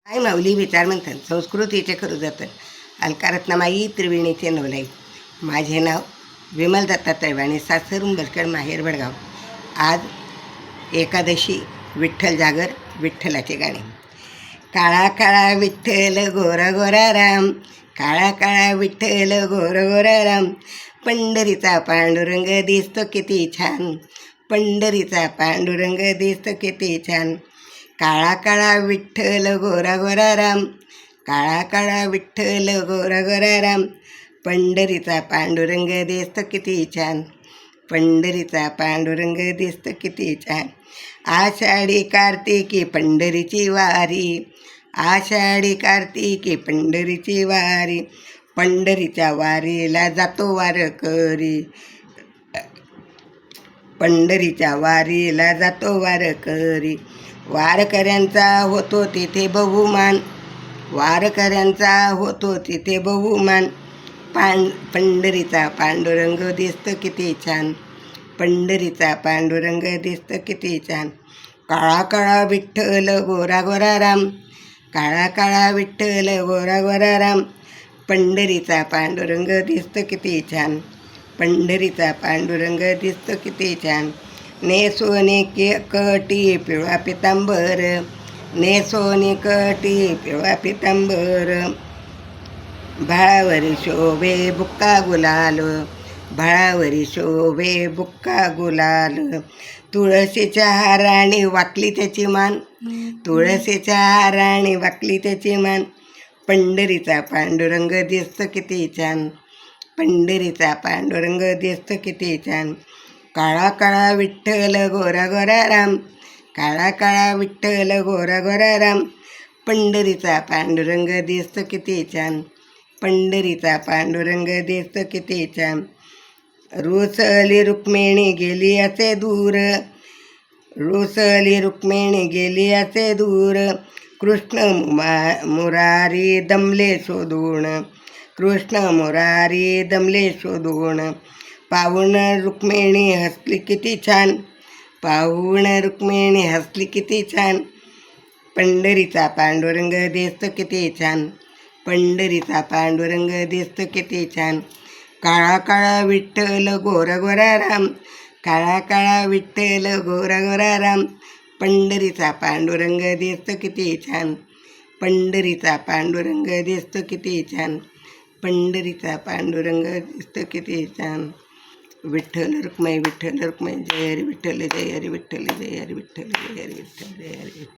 आई माऊली विचारमंथन संस्कृतीचे खरू जतन अलकारत्नमाई त्रिवेणीचे नवलाई. माझे नाव विमल दत्तात्रय वाणी, सासर उंबरखेड, माहेर भडगाव. आज एकादशी, विठ्ठल जागर, विठ्ठलाचे गाणे. काळा काळा विठ्ठल गोरा गोरा राम, काळा काळा विठ्ठल गोरा गोरा राम. पंढरीचा पांडुरंग दिसतो किती छान, पंढरीचा पांडुरंग दिसतो किती छान. काळा काळा विठ्ठल गोरा गोरा राम, काळा काळा विठ्ठल गोरा गोरा राम. पंढरीचा पांडुरंग दिसतो किती छान, पंढरीचा पांडुरंग दिसतो किती छान. आषाढी कार्तिकी पंढरीची वारी, आषाढी कार्तिकी पंढरीची वारी. पंढरीच्या वारीला जातो वारकरी, पंढरीच्या वारीला जातो वारकरी. वारकऱ्यांचा होतो तिथे बहुमान, वारकऱ्यांचा होतो तिथे बहुमान. पंढरीचा पांडुरंग दिसतो किती छान, पंढरीचा पांडुरंग दिसतो किती छान. काळा काळा विठ्ठल गोरा गोरा राम, काळा काळा विठ्ठल गोरा गोरा राम. पंढरीचा पांडुरंग दिसतो किती छान, पंढरीचा पांडुरंग दिसतो किती छान. नेसोनी कटी पिवळा पितांबर, नेसोनी कटी पिवळा पितांबर. भाळावरी शोभे बुक्का गुलाल, भाळावरी शोभे बुक्का गुलाल. तुळशीच्या हाराणी वाकली त्याची मान, तुळशीच्या हाराणी वाकली त्याची मान. पंढरीचा पांडुरंग दिसतो किती छान, पंढरीचा पांडुरंग दिसतो किती छान. काळा काळा विठ्ठल गोरा गोरा राम, काळा काळा विठ्ठल गोरा गोरा राम. पंढरीचा पांडुरंग दिसतो किती छान, पंढरीचा पांडुरंग दिसतो किती छान. रुसली रुक्मिणी गेली असे दूर, रुसली रुक्मिणी गेली असे दूर. कृष्ण मुरारी दमले शोधून, कृष्ण मुरारी दमले शोधून. पाहून रुक्मिणी हसली किती छान, पाहून रुक्मिणी हसली किती छान. पंढरीचा पांडुरंग दिसतो किती छान, पंढरीचा पांडुरंग दिसतो किती छान. काळा काळा विठ्ठल गोरा गोरा राम, काळा काळा विठ्ठल गोरा गोरा राम. पंढरीचा पांडुरंग दिसतो किती छान, पंढरीचा पांडुरंग दिसतो किती छान. पंढरीचा पांडुरंग दिसतो किती छान. विठ्ठल रुक्माई, विठ्ठल रुक्माई, जय हरी विठ्ठल, जय हरी विठ्ठल, जय हरी विठ्ठल, जय हरी विठ्ठल, जय हरी.